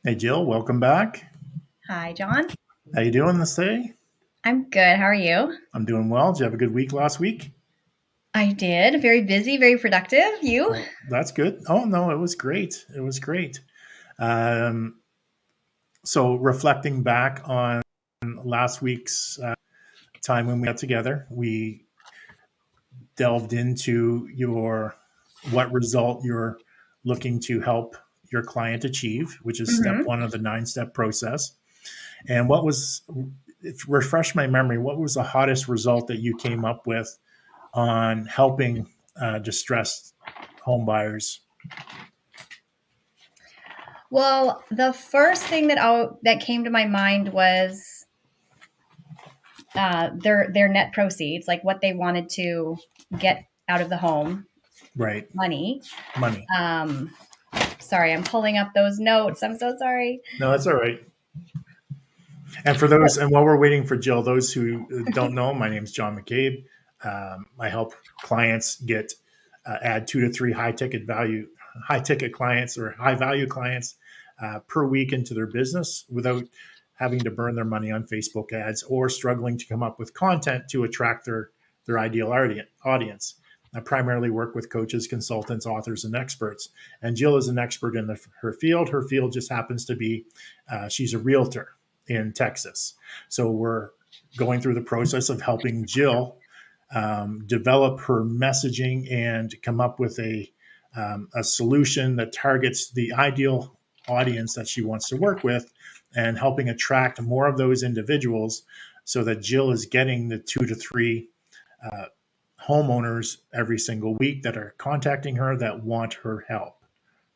Hey Jill, welcome back. Hi, John. How you doing this day? I'm good. How are you? I'm doing well. Did you have a good week last week? I did. Very busy, very productive. You? Oh, that's good. Oh no, it was great. It was great. Um, so reflecting back on last week's time when we got together, we delved into your what result you're looking to help your client achieve, which is step hmm one of the 9 step process. And what was refresh my memory? What was the hottest result that you came up with on helping distressed home buyers? Well, the first thing that came to my mind was their net proceeds, like what they wanted to get out of the home, Right, money. money. Um, Sorry, I'm pulling up those notes. I'm so sorry. No, that's all right. And for those, and while we're waiting for Jill, those who don't know, my name is John McCabe. I help clients get add 2 to 3 high ticket clients or high value clients per week into their business without having to burn their money on Facebook ads or struggling to come up with content to attract their ideal audience. I primarily work with coaches, consultants, authors, and experts. And Jill is an expert in her field. Her field just happens to be she's a realtor in Texas. So we're going through the process of helping Jill develop her messaging and come up with a solution that targets the ideal audience that she wants to work with and helping attract more of those individuals so that Jill is getting the 2 to 3 uh, homeowners every single week that are contacting her that want her help.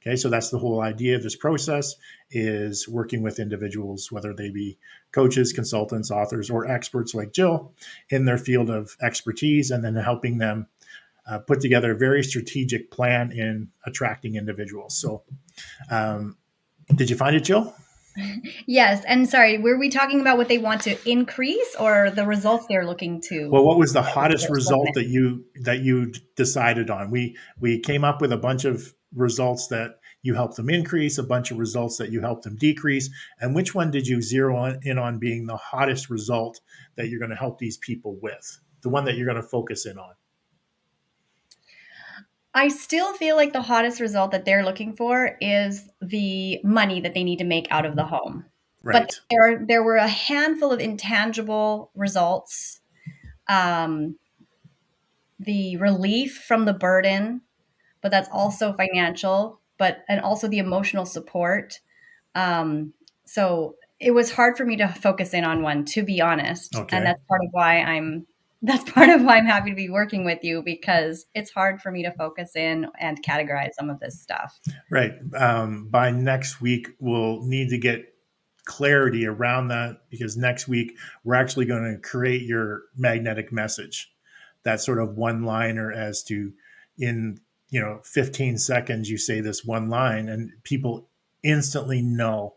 Okay, so that's the whole idea of this process is working with individuals, whether they be coaches, consultants, authors, or experts like Jill in their field of expertise, and then helping them put together a very strategic plan in attracting individuals. So, um, did you find it, Jill? Yes, and sorry, were we talking about what they want to increase or the results they're looking Well, to what was the get with hottest their segment? result that you decided on? We came up with a bunch of results that you helped them increase, a bunch of results that you helped them decrease, and which one did you zero in on being the hottest result that you're going to help these people with? The one that you're going to focus in on. I still feel like the hottest result that they're looking for is the money that they need to make out of the home. But Right. there were a handful of intangible results. Um, the relief from the burden, but that's also financial, but and also the emotional support. So it was hard for me to focus in on one, to be honest, and Okay. that's part of why I'm happy to be working with you because it's hard for me to focus in and categorize some of this stuff. Right. By next week, we'll need to get clarity around that because next week we're actually going to create your magnetic message. That sort of one liner as to in 15 seconds you say this one line and people instantly know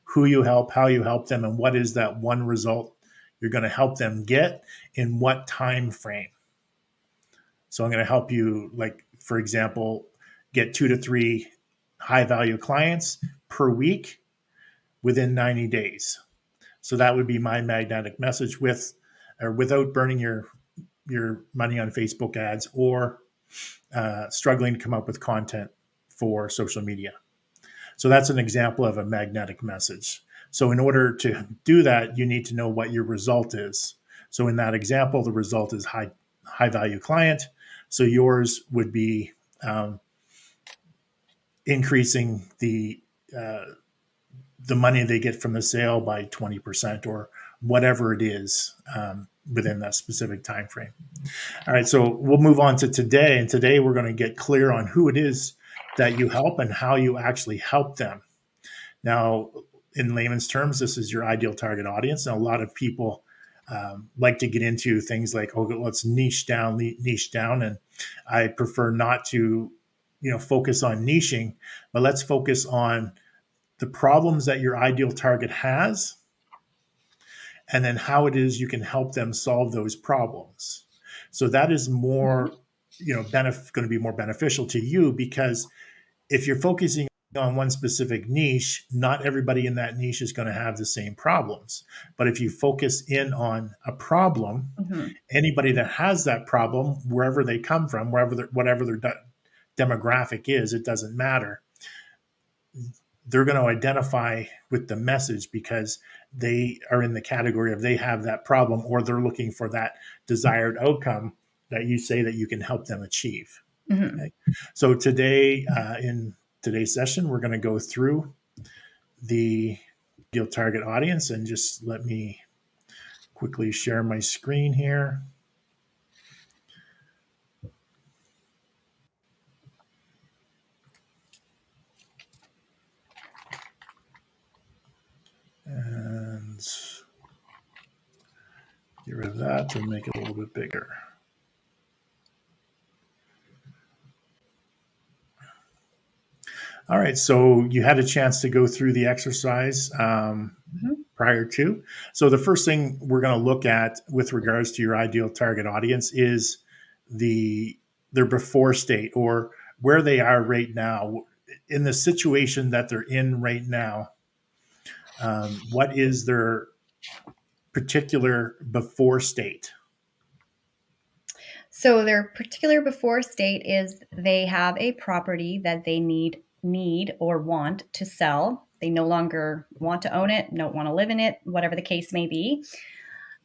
who you help, how you help them, and what is that one result you're going to help them get in what time frame. So I'm going to help you, like, for example, get 2 to 3 high value clients per week within 90 days. So that would be my magnetic message with or without burning your money on Facebook ads or struggling to come up with content for social media. So that's an example of a magnetic message. So in order to do that, you need to know what your result is. So in that example, the result is high value client. So yours would be um, increasing uh, the money they get from the sale by 20% or whatever it is within that specific time frame. All right, so we'll move on to today, and today we're going to get clear on who it is that you help and how you actually help them. Now, in layman's terms, this is your ideal target audience, and a lot of people like to get into things like, oh, let's niche down, and I prefer not to, focus on niching, but let's focus on the problems that your ideal target has, and then how it is you can help them solve those problems. So that is Mhm. more, going to be more beneficial to you because if you're focusing on one specific niche, not everybody in that niche is going to have the same problems. But if you focus in on a problem, Hmm. anybody that has that problem, wherever they come from, whatever their demographic is, it doesn't matter. They're going to identify with the message because they are in the category of they have that problem, or they're looking for that desired outcome that you say that you can help them achieve. Hmm. Okay. So today, in today's session, we're going to go through the ideal target audience, and just let me quickly share my screen here. And get rid of that to make it a little bit bigger. All right, so you had a chance to go through the exercise prior to. So the first thing we're going to look at with regards to your ideal target audience is their before state, or where they are right now in the situation that they're in right now. What is their particular before state? So their particular before state is they have a property that they need or want to sell. They no longer want to own it, don't want to live in it, whatever the case may be.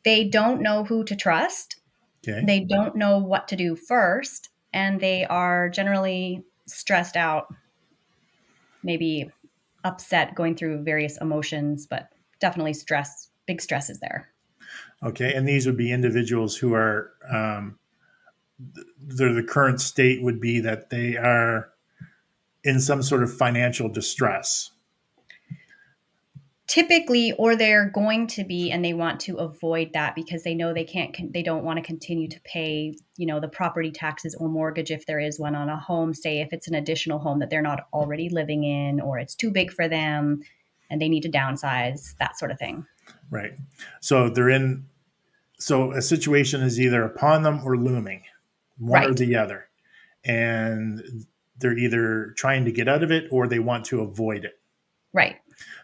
They don't know who to trust. Okay. They don't know what to do first, and they are generally stressed out, maybe upset, going through various emotions, but definitely stress. Big stress is there. Okay, and these would be individuals who are the current state would be that they are in some sort of financial distress. Typically, or they're going to be, and they want to avoid that because they know they don't want to continue to pay, the property taxes or mortgage if there is one on a home, say if it's an additional home that they're not already living in, or it's too big for them and they need to downsize, that sort of thing. Right. So so a situation is either upon them or looming, one or Right. the other. And they're either trying to get out of it or they want to avoid it. Right.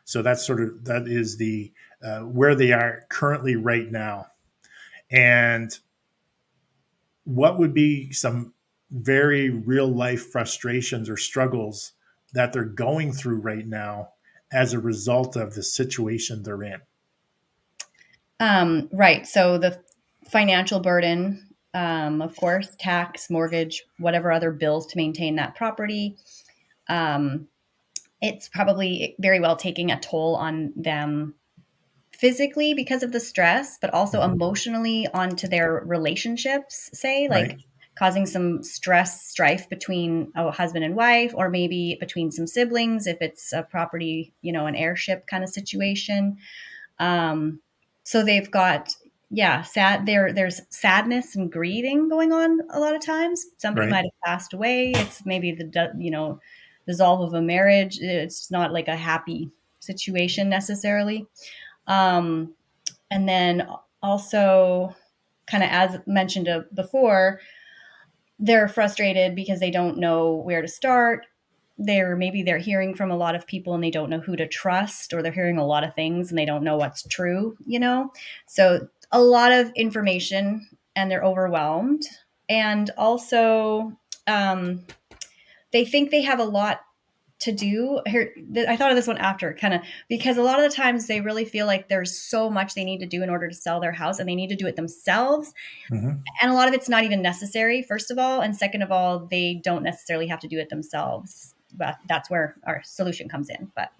So that is the where they are currently right now. And what would be some very real life frustrations or struggles that they're going through right now as a result of the situation they're in? Right. So the financial burden, of course, tax, mortgage, whatever other bills to maintain that property. Um, it's probably very well taking a toll on them physically because of the stress, but also emotionally onto their relationships, say, like Right. causing some strife between a husband and wife, or maybe between some siblings if it's a property, an heirship kind of situation. So they've got, yeah, there's sadness and grieving going on a lot of times. Somebody Right. might have passed away. It's maybe the dissolve of a marriage. It's not like a happy situation necessarily. Um, and then also, kind of as mentioned before, they're frustrated because they don't know where to start. They're hearing from a lot of people and they don't know who to trust, or they're hearing a lot of things and they don't know what's true. So a lot of information and they're overwhelmed. And also, um, they think they have a lot to do here. I thought of this one after, kind of, because a lot of the times they really feel like there's so much they need to do in order to sell their house, and they need to do it themselves. Mm-hmm. And a lot of it's not even necessary, first of all, and second of all, they don't necessarily have to do it themselves. But that's where our solution comes in. But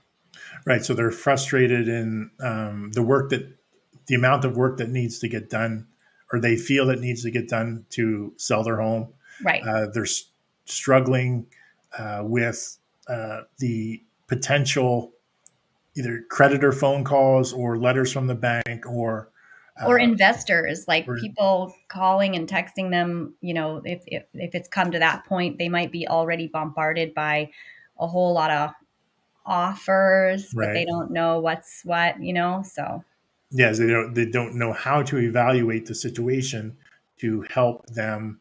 Right. So they're frustrated in the amount of work that needs to get done, or they feel that needs to get done to sell their home. right. They're struggling with the potential either creditor phone calls or letters from the bank, Or uh, investors, like or people calling and texting them, if it's come to that point, they might be already bombarded by a whole lot of offers, but they right. don't know what's what. So Yes, they don't know how to evaluate the situation to help them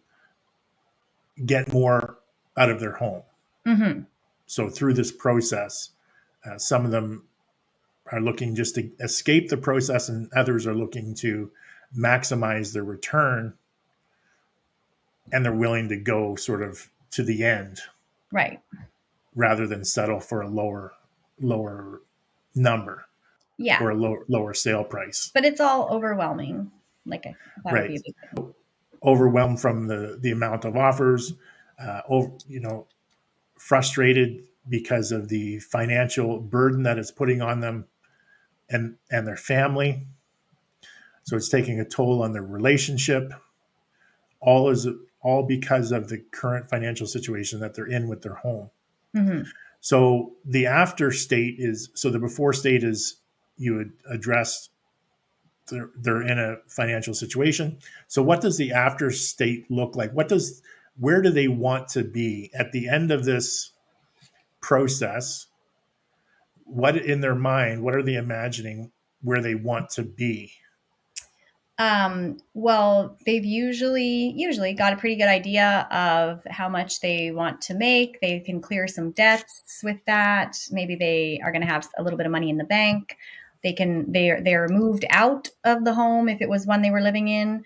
get more out of their home. hmm so through this process, some of them are looking just to escape the process, and others are looking to maximize their return, and they're willing to go sort of to the end Right. rather than settle for a lower number Yeah. or a lower sale price. But it's all overwhelming. Like that would be Right. a big thing. Overwhelmed from the amount of offers, frustrated because of the financial burden that it's putting on them and their family. So it's taking a toll on their relationship. All because of the current financial situation that they're in with their home. Mm-hmm. So the after state is, so the before state is you would address they're in a financial situation. So what does the after state look like? Where do they want to be at the end of this process? What in their mind, what are they imagining where they want to be? Well, they've usually got a pretty good idea of how much they want to make. They can clear some debts with that. Maybe they are going to have a little bit of money in the bank. They're moved out of the home if it was one they were living in,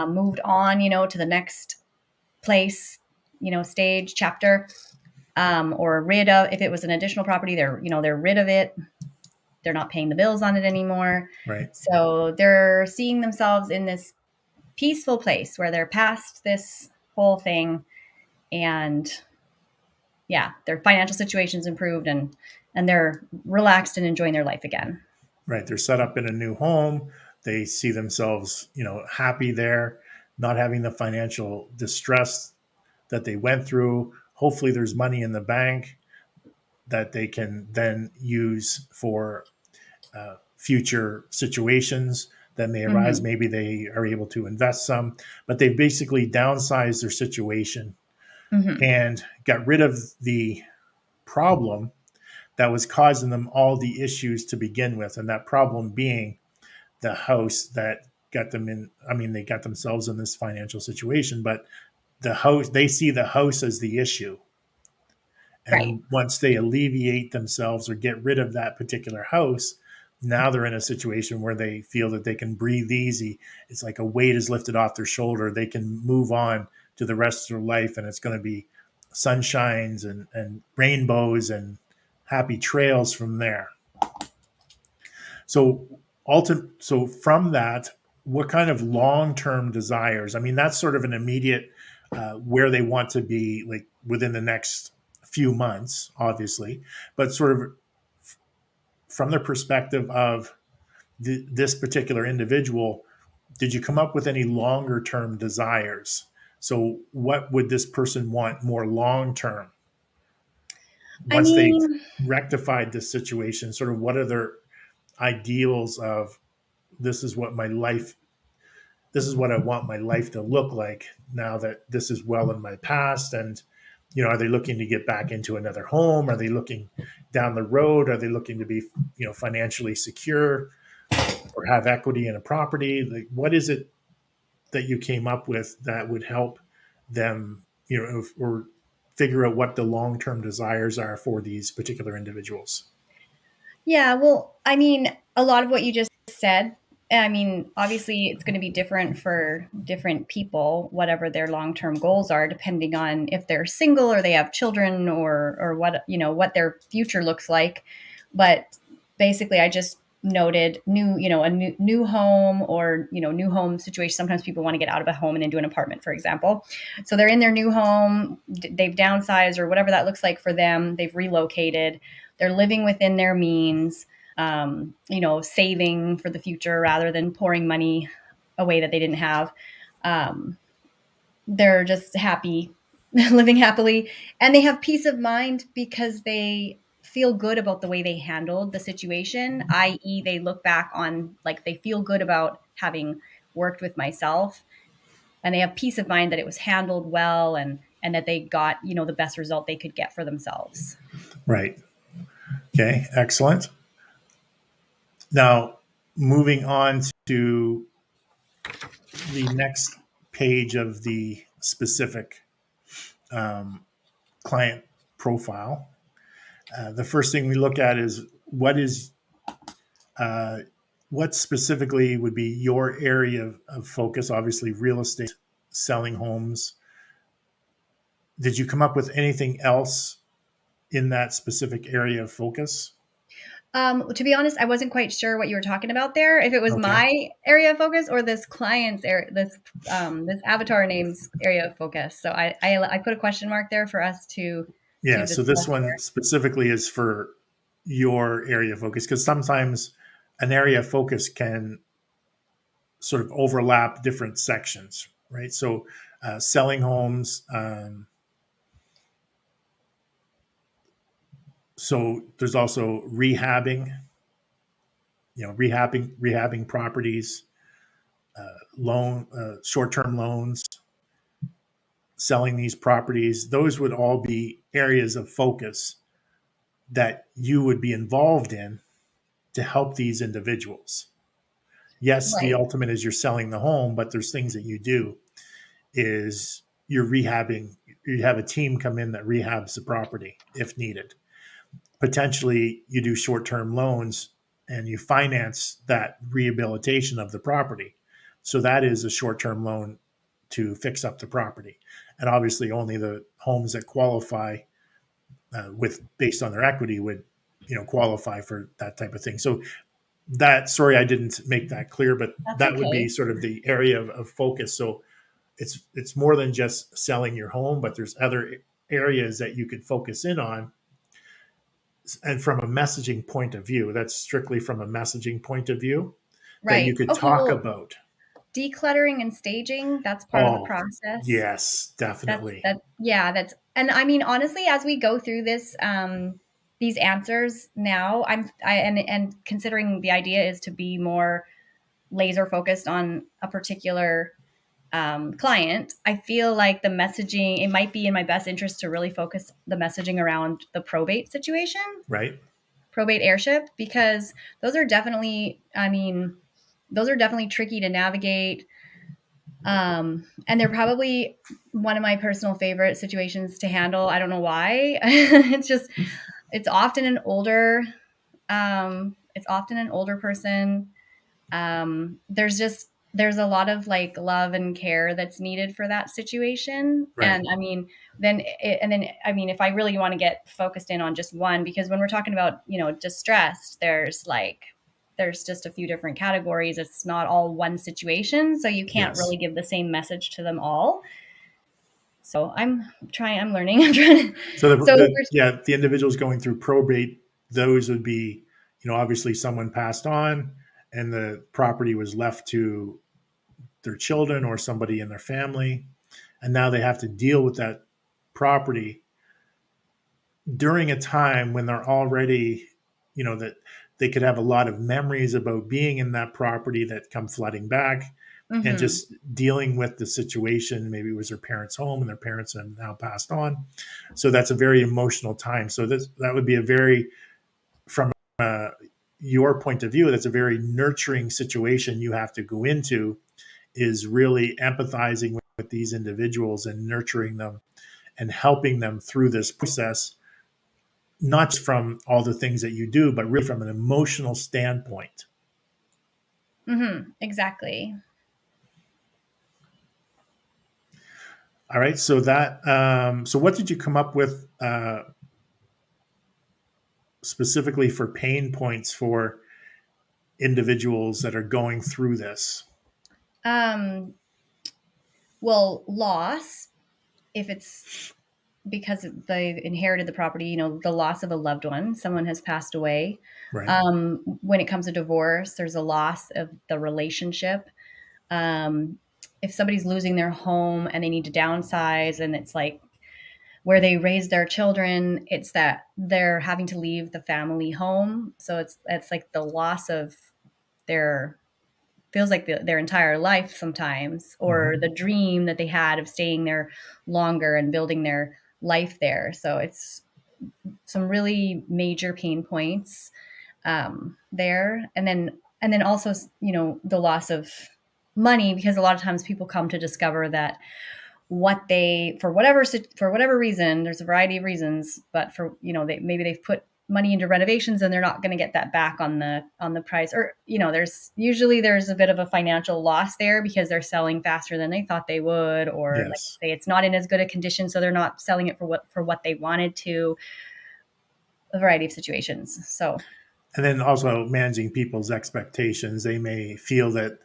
moved on, to the next place, stage, chapter, or rid of, if it was an additional property, they're rid of it. They're not paying the bills on it anymore. Right. So they're seeing themselves in this peaceful place where they're past this whole thing, and their financial situation's improved, and they're relaxed and enjoying their life again. Right. They're set up in a new home. They see themselves, happy there, not having the financial distress that they went through. Hopefully there's money in the bank that they can then use for future situations that may arise. Mm-hmm. Maybe they are able to invest some, but they basically downsized their situation and got rid of the problem that was causing them all the issues to begin with. And that problem being the house that got them in. I mean, they got themselves in this financial situation, but the house, they see the house as the issue. And Right. once they alleviate themselves or get rid of that particular house, now they're in a situation where they feel that they can breathe easy. It's like a weight is lifted off their shoulder. They can move on to the rest of their life, and it's going to be sunshines and rainbows and happy trails from there. So from that, what kind of long-term desires? I mean, that's sort of an immediate where they want to be, like within the next few months, obviously, but sort of from the perspective of this particular individual, did you come up with any longer-term desires? So what would this person want more long-term? Once they rectified this situation, sort of what are their ideals of this is what I want my life to look like now that this is well in my past? And, are they looking to get back into another home? Are they looking down the road? Are they looking to be, financially secure or have equity in a property? Like, what is it that you came up with that would help them, or figure out what the long-term desires are for these particular individuals? Yeah, well, I mean, a lot of what you just said, I mean, obviously it's going to be different for different people, whatever their long-term goals are, depending on if they're single or they have children or what their future looks like. But basically I just noted a new home or, new home situation. Sometimes people want to get out of a home and into an apartment, for example. So they're in their new home, they've downsized or whatever that looks like for them. They've relocated. They're living within their means, saving for the future rather than pouring money away that they didn't have. They're just happy, living happily, and they have peace of mind because they feel good about the way they handled the situation, i.e. they look back on, like, they feel good about having worked with myself, and they have peace of mind that it was handled well and that they got, the best result they could get for themselves. Right. Okay, excellent. Now, moving on to the next page of the specific client profile. The first thing we look at is uh, what specifically would be your area of focus. Obviously, real estate, selling homes. Did you come up with anything else in that specific area of focus? To be honest, I wasn't quite sure what you were talking about there. If it was Okay. my area of focus or this client's area, this avatar name's area of focus. So I put a question mark there for us to Yeah. So this discuss one here. specifically is for your area of focus because sometimes an area of focus can sort of overlap different sections, right? So selling homes. So there's also rehabbing, rehabbing properties, short-term loans, selling these properties. Those would all be areas of focus that you would be involved in to help these individuals. Yes, the Right. ultimate is you're selling the home, but there's things that you do is you're rehabbing. You have a team come in that rehabs the property if needed. Potentially, you do short-term loans and you finance that rehabilitation of the property. So that is a short-term loan to fix up the property. And obviously, only the homes that qualify with based on their equity would, qualify for that type of thing. So that, sorry, I didn't make that clear, but That's that would be okay. sort of the area of focus. So it's more than just selling your home, but there's other areas that you could focus in on. And from a messaging point of view, that's strictly from a messaging point of view that you Right. could Okay. talk Well, about. decluttering and staging, that's part of the Oh, process. yes, That's definitely. that yeah, that's and I mean honestly as we go through this these answers now, and considering the idea is to be more laser focused on a particular client, I feel like the messaging, it might be in my best interest to really focus the messaging around the probate situation, Right. probate heirship, because those are definitely, I mean, those are definitely tricky to navigate. And they're probably one of my personal favorite situations to handle. I don't know why. It's just, it's often an older, it's often an older person. There's a lot of like love and care that's needed for that situation. Right. And I mean, then I mean, if I really want to get focused in on just one, because when we're talking about, distressed, there's just a few different categories. It's not all one situation, so you can't Yes. really give the same message to them all. So I'm learning. I'm trying to, So so the individuals going through probate, those would be, obviously someone passed on and the property was left to their children or somebody in their family, and now they have to deal with that property during a time when they're already, that they could have a lot of memories about being in that property that come flooding back and mhm. just dealing with the situation. Maybe it was their parents' home and their parents have now passed on. So that's a very emotional time. So that would be a very, from your point of view, that's a very nurturing situation you have to go into, is really empathizing with these individuals and nurturing them and helping them through this process, not just from all the things that you do, but really from an emotional standpoint. Mhm. Exactly. All right. So so what did you come up with specifically for pain points for individuals that are going through this? Um well, loss, if it's because they inherited the property, the loss of a loved one, someone has passed away. Right. When it comes to divorce, there's a loss of the relationship. Um, if somebody's losing their home and they need to downsize, and it's like where they raise their children, it's that they're having to leave the family home. So it's like the loss of their, feels like their entire life sometimes, or Mm-hmm. the dream that they had of staying there longer and building their life there. So it's some really major pain points there, and then also the loss of money, because a lot of times people come to discover that what they, for whatever reason, there's a variety of reasons, but for, maybe they've put money into renovations and they're not going to get that back on the price, or there's a bit of a financial loss there because they're selling faster than they thought they would, or like Yes. say it's not in as good a condition, so they're not selling it for what they wanted to. A variety of situations. So, and then also managing people's expectations. They may feel that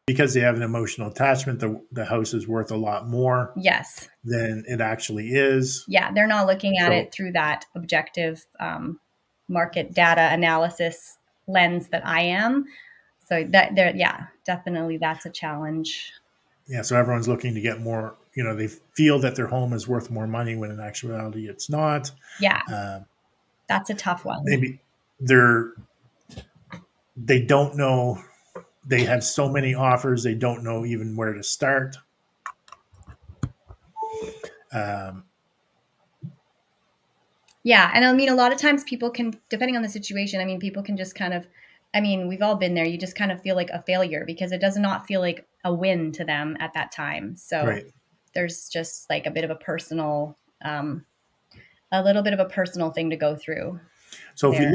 because they have an emotional attachment, the house is worth a lot more yes, than it actually is. yeah, they're not looking at So- it through that objective market data analysis lens that I am. So that definitely that's a challenge. Yeah, so everyone's looking to get more. They feel that their home is worth more money when in actuality it's not. Yeah, that's a tough one. Maybe they don't know. They have so many offers, they don't know even where to start. Yeah, and I mean, a lot of times people can, depending on the situation, I mean, people can just kind of, I mean, we've all been there. You just kind of feel like a failure because it does not feel like a win to them at that time. So Right. there's just like a bit of a personal, a little bit of a personal thing to go through. So there.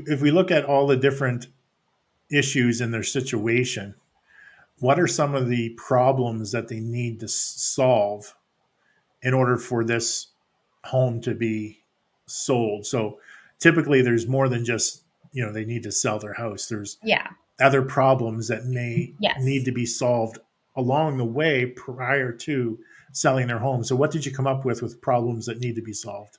if we look at all the different issues in their situation, what are some of the problems that they need to solve in order for this home to be sold? So typically there's more than just, they need to sell their house. There's Yeah. other problems that may Yes. need to be solved along the way prior to selling their home. So what did you come up with problems that need to be solved?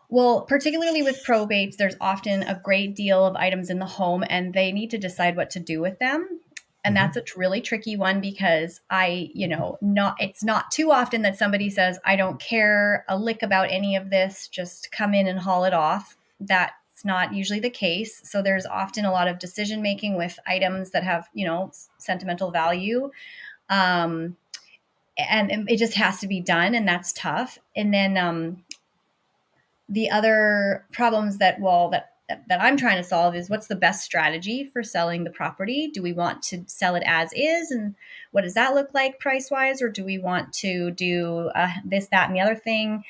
Well, particularly with probates, there's often a great deal of items in the home and they need to decide what to do with them. And that's a really tricky one because it's not too often that somebody says, I don't care a lick about any of this, just come in and haul it off. That's not usually the case. So there's often a lot of decision making with items that have, sentimental value. And it just has to be done, and that's tough. And then the other problems that I'm trying to solve is what's the best strategy for selling the property? Do we want to sell it as is, and what does that look like price wise, or do we want to do this, that, and the other thing,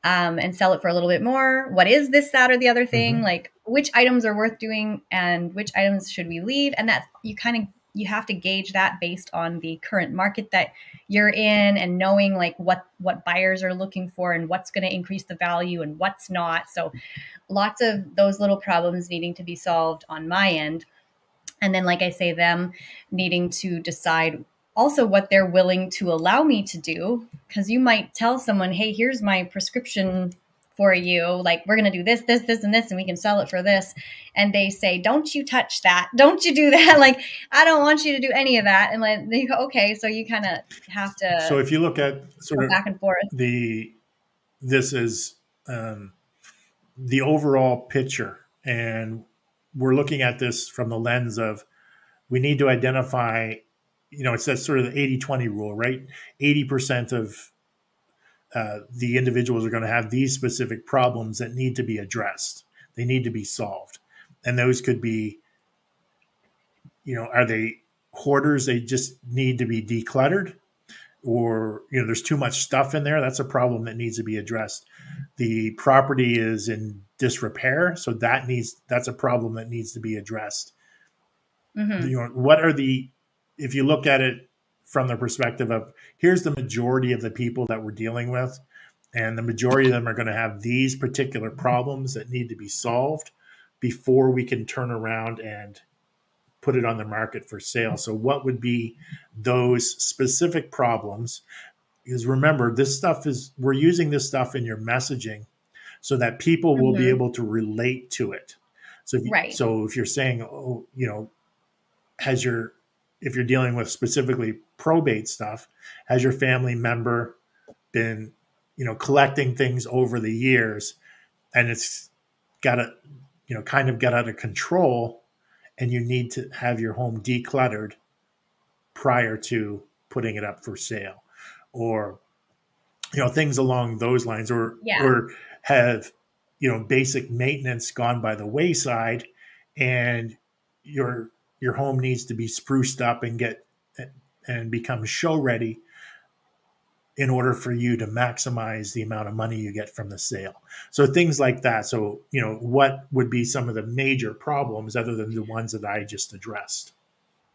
and sell it for a little bit more? What is this, that, or the other thing? Like which items are worth doing and which items should we leave? And that you have to gauge that based on the current market that you're in and knowing like what buyers are looking for and what's going to increase the value and what's not. So lots of those little problems needing to be solved on my end. And then, like I say, them needing to decide also what they're willing to allow me to do. Because you might tell someone, hey, here's my prescription for you. Like, we're going to do this, this, this, and this, and we can sell it for this. And they say, don't you touch that. Don't you do that. Like, I don't want you to do any of that. And like, they go, okay. So you kind of have to. So if you look at sort of back and forth, this is the overall picture, and we're looking at this from the lens of we need to identify, it's that sort of the 80-20 rule, right? 80% of the individuals are going to have these specific problems that need to be addressed. They need to be solved. And those could be, are they hoarders? They just need to be decluttered, or, there's too much stuff in there. That's a problem that needs to be addressed. The property is in disrepair. So that's a problem that needs to be addressed. What are if you look at it from the perspective of here's the majority of the people that we're dealing with, and the majority of them are going to have these particular problems that need to be solved before we can turn around and put it on the market for sale. So what would be those specific problems? Because remember, we're using this stuff in your messaging so that people will be able to relate to it. So if you're saying, if you're dealing with specifically probate stuff, has your family member been, collecting things over the years, and it's kind of got out of control, and you need to have your home decluttered prior to putting it up for sale, or things along those lines, or have basic maintenance gone by the wayside, and your home needs to be spruced up and become show ready in order for you to maximize the amount of money you get from the sale. So things like that. So, what would be some of the major problems other than the ones that I just addressed?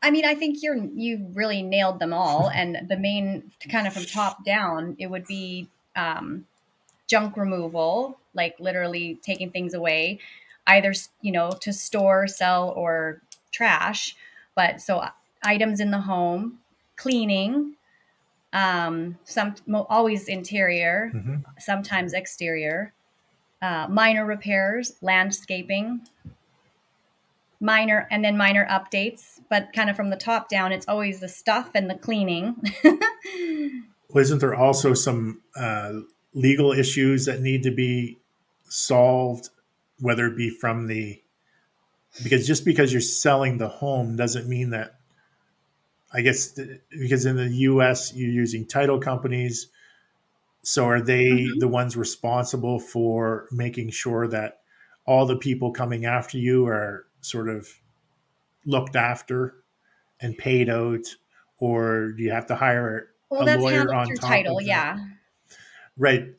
I mean, I think you really nailed them all. And the main, kind of from top down, it would be junk removal, like literally taking things away, either to store, sell, or trash. But so items in the home, cleaning, always interior, Mm-hmm. sometimes exterior, minor repairs, landscaping, minor updates. But kind of from the top down, it's always the stuff and the cleaning. Well, isn't there also some legal issues that need to be solved, whether it be from because just because you're selling the home doesn't mean that, I guess, because in the US, you're using title companies. So are they Mhm. the ones responsible for making sure that all the people coming after you are sort of looked after and paid out? Or do you have to hire Well, a that's lawyer handled on through top title, of that? yeah. Right.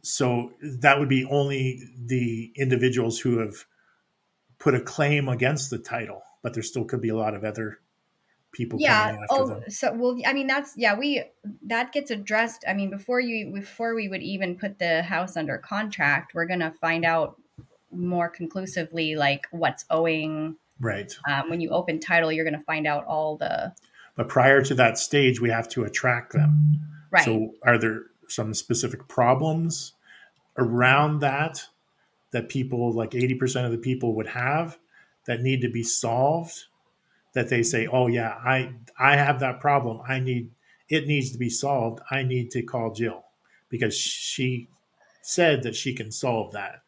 So that would be only the individuals who have put a claim against the title, but there still could be a lot of other people Yeah. coming after Oh, them. so well, I mean, that's yeah. We that gets addressed. I mean, before we would even put the house under contract, we're gonna find out more conclusively like what's owing. Right. When you open title, you're gonna find out all the But prior to that stage, we have to attract them. right. So are there some specific problems around that people, like 80% of the people, would have that need to be solved, that they say, oh yeah, I have that problem, it needs to be solved, I need to call Jill because she said that she can solve that.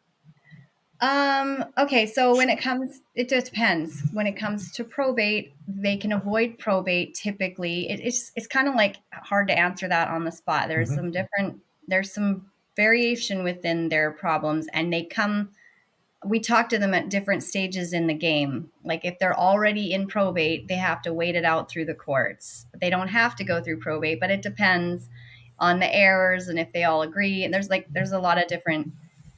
Okay, so it just depends. When it comes to probate, they can avoid probate typically. It's kind of like hard to answer that on the spot. Mm-hmm. There's some variation within their problems, and we talk to them at different stages in the game. Like if they're already in probate, they have to wait it out through the courts. They don't have to go through probate, but it depends on the heirs and if they all agree. And there's a lot of different.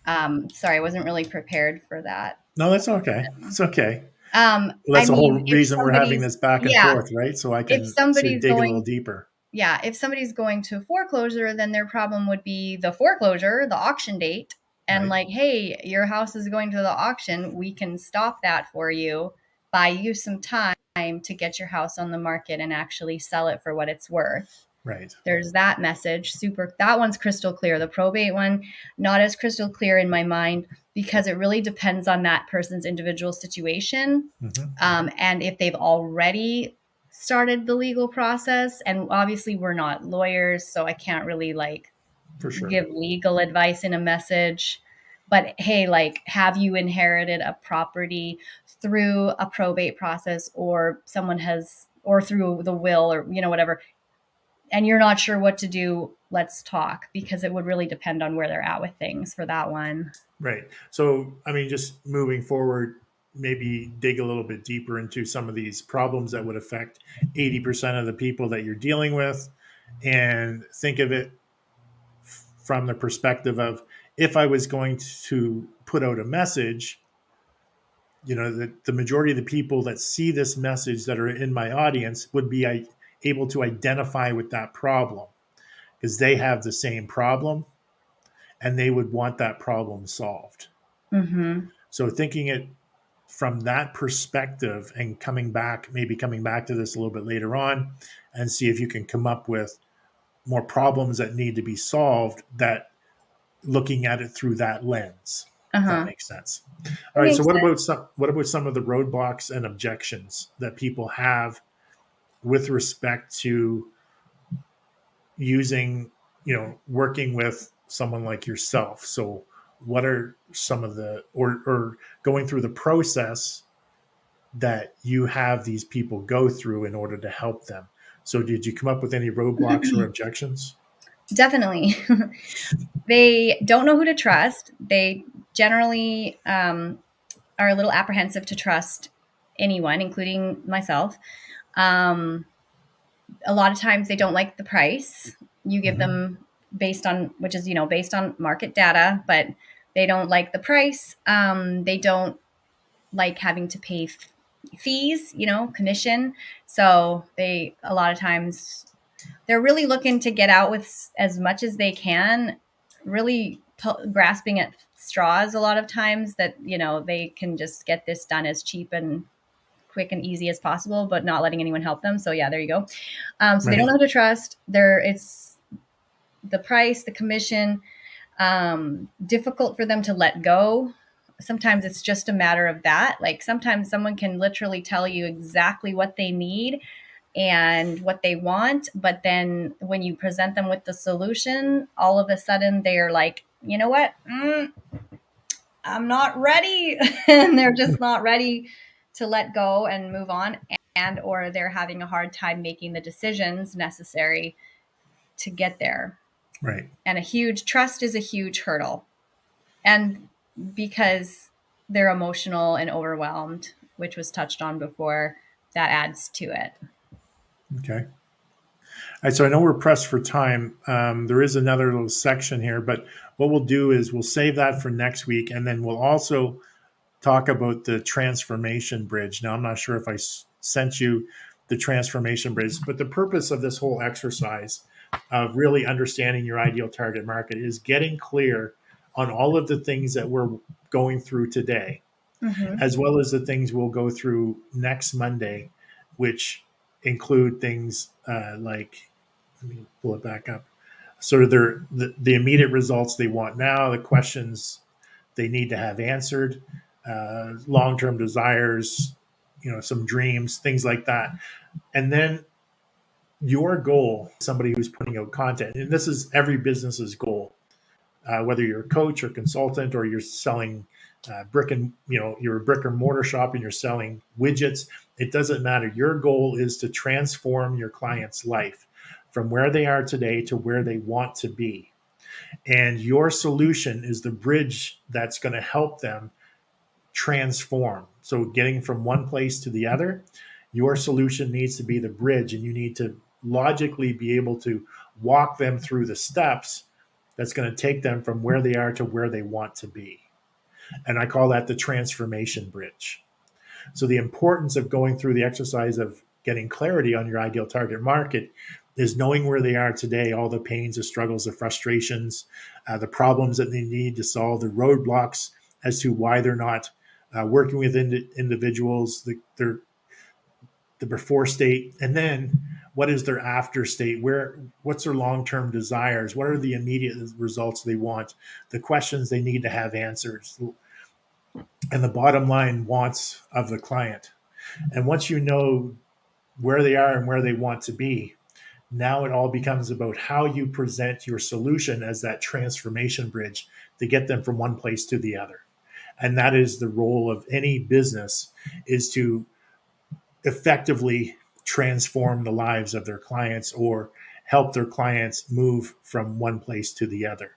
Sorry, I wasn't really prepared for that. No, that's okay. It's okay. Well, I that's the whole mean, reason we're having this back and yeah, forth, right? So I if can sort of somebody's dig a little going, deeper. yeah, if somebody's going to foreclosure, then their problem would be the foreclosure, the auction date, and Right. like, hey, your house is going to the auction. We can stop that for you, buy you some time to get your house on the market and actually sell it for what it's worth. Right. There's that message. Super. That one's crystal clear. The probate one, not as crystal clear in my mind because it really depends on that person's individual situation. Mm-hmm. And if they've already started the legal process, and obviously we're not lawyers, so I can't really like For sure. give legal advice in a message. But hey, like, have you inherited a property through a probate process or or through the will or, whatever, and you're not sure what to do, let's talk because it would really depend on where they're at with things for that one. Right. So, I mean, just moving forward, maybe dig a little bit deeper into some of these problems that would affect 80% of the people that you're dealing with, and think of it from the perspective of, if I was going to put out a message, that the majority of the people that see this message that are in my audience would be able to identify with that problem because they have the same problem and they would want that problem solved. Mm-hmm. So thinking it from that perspective and maybe coming back to this a little bit later on and see if you can come up with more problems that need to be solved, that looking at it through that lens, if that Uh-huh. makes sense. It All right. So makes sense. what about some of the roadblocks and objections that people have with respect to using, working with someone like yourself? So what are some of or going through the process that you have these people go through in order to help them? So did you come up with any roadblocks or objections? Definitely. They don't know who to trust. They generally are a little apprehensive to trust anyone, including myself. A lot of times they don't like the price. You give Mhm. them based on, which is, based on market data, but they don't like the price. They don't like having to pay fees, commission. So they, a lot of times, they're really looking to get out with as much as they can, really grasping at straws a lot of times, that, they can just get this done as cheap and quick and easy as possible, but not letting anyone help them. So yeah, there you go. So they don't Right. know how to trust. It's the price, the commission, difficult for them to let go. Sometimes it's just a matter of that. Like sometimes someone can literally tell you exactly what they need and what they want, but then when you present them with the solution, all of a sudden they're like, you know what? I'm not ready. And they're just not ready to let go and move on, and or they're having a hard time making the decisions necessary to get there. Right. And a huge trust is a huge hurdle. And because they're emotional and overwhelmed, which was touched on before, that adds to it. Okay. All right, so I know we're pressed for time. There is another little section here, but what we'll do is we'll save that for next week, and then we'll also talk about the transformation bridge. Now, I'm not sure if I sent you the transformation bridge, but the purpose of this whole exercise of really understanding your ideal target market is getting clear on all of the things that we're going through today, Mm-hmm. as well as the things we'll go through next Monday, which include things like, let me pull it back up, sort of the immediate results they want now, the questions they need to have answered, long-term desires, some dreams, things like that. And then your goal, somebody who's putting out content, and this is every business's goal, whether you're a coach or consultant or you're selling you're a brick or mortar shop and you're selling widgets, it doesn't matter. Your goal is to transform your client's life from where they are today to where they want to be. And your solution is the bridge that's going to help them transform. So, getting from one place to the other, your solution needs to be the bridge, and you need to logically be able to walk them through the steps that's going to take them from where they are to where they want to be. And I call that the transformation bridge. So, the importance of going through the exercise of getting clarity on your ideal target market is knowing where they are today, all the pains, the struggles, the frustrations, the problems that they need to solve, the roadblocks as to why they're not working with individuals, the before state, and then what is their after state, what's their long-term desires, what are the immediate results they want, the questions they need to have answers, and the bottom line wants of the client. And once you know where they are and where they want to be, now it all becomes about how you present your solution as that transformation bridge to get them from one place to the other. And that is the role of any business, is to effectively transform the lives of their clients or help their clients move from one place to the other.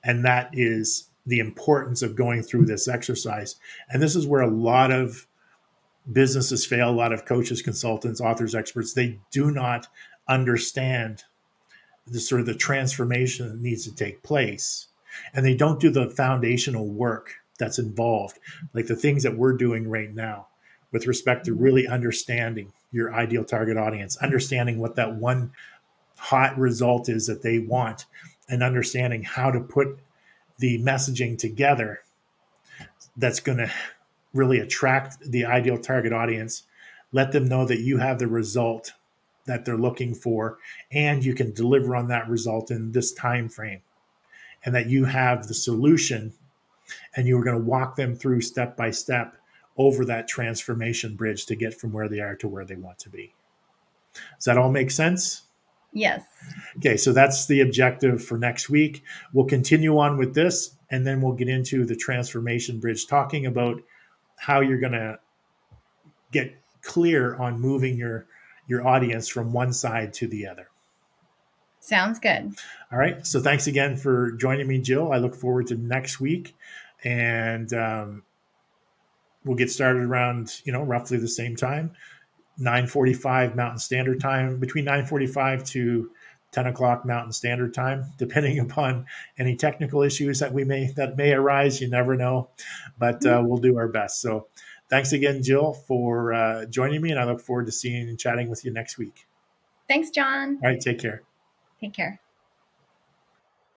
And that is the importance of going through this exercise. And this is where a lot of businesses fail, a lot of coaches, consultants, authors, experts, they do not understand the sort of the transformation that needs to take place. And they don't do the foundational work that's involved, like the things that we're doing right now with respect to really understanding your ideal target audience, understanding what that one hot result is that they want, and understanding how to put the messaging together that's going to really attract the ideal target audience, let them know that you have the result that they're looking for, and you can deliver on that result in this time frame, and that you have the solution, and you are going to walk them through step by step over that transformation bridge to get from where they are to where they want to be. Does that all make sense? Yes. Okay, so that's the objective for next week. We'll continue on with this, and then we'll get into the transformation bridge, talking about how you're going to get clear on moving your audience from one side to the other. Sounds good. All right. So thanks again for joining me, Jill. I look forward to next week, and we'll get started around roughly the same time, 9:45 Mountain Standard Time, between 9:45 to 10 o'clock Mountain Standard Time, depending upon any technical issues that may arise. You never know, but we'll do our best. So thanks again, Jill, for joining me, and I look forward to seeing and chatting with you next week. Thanks, John. All right, take care. Take care.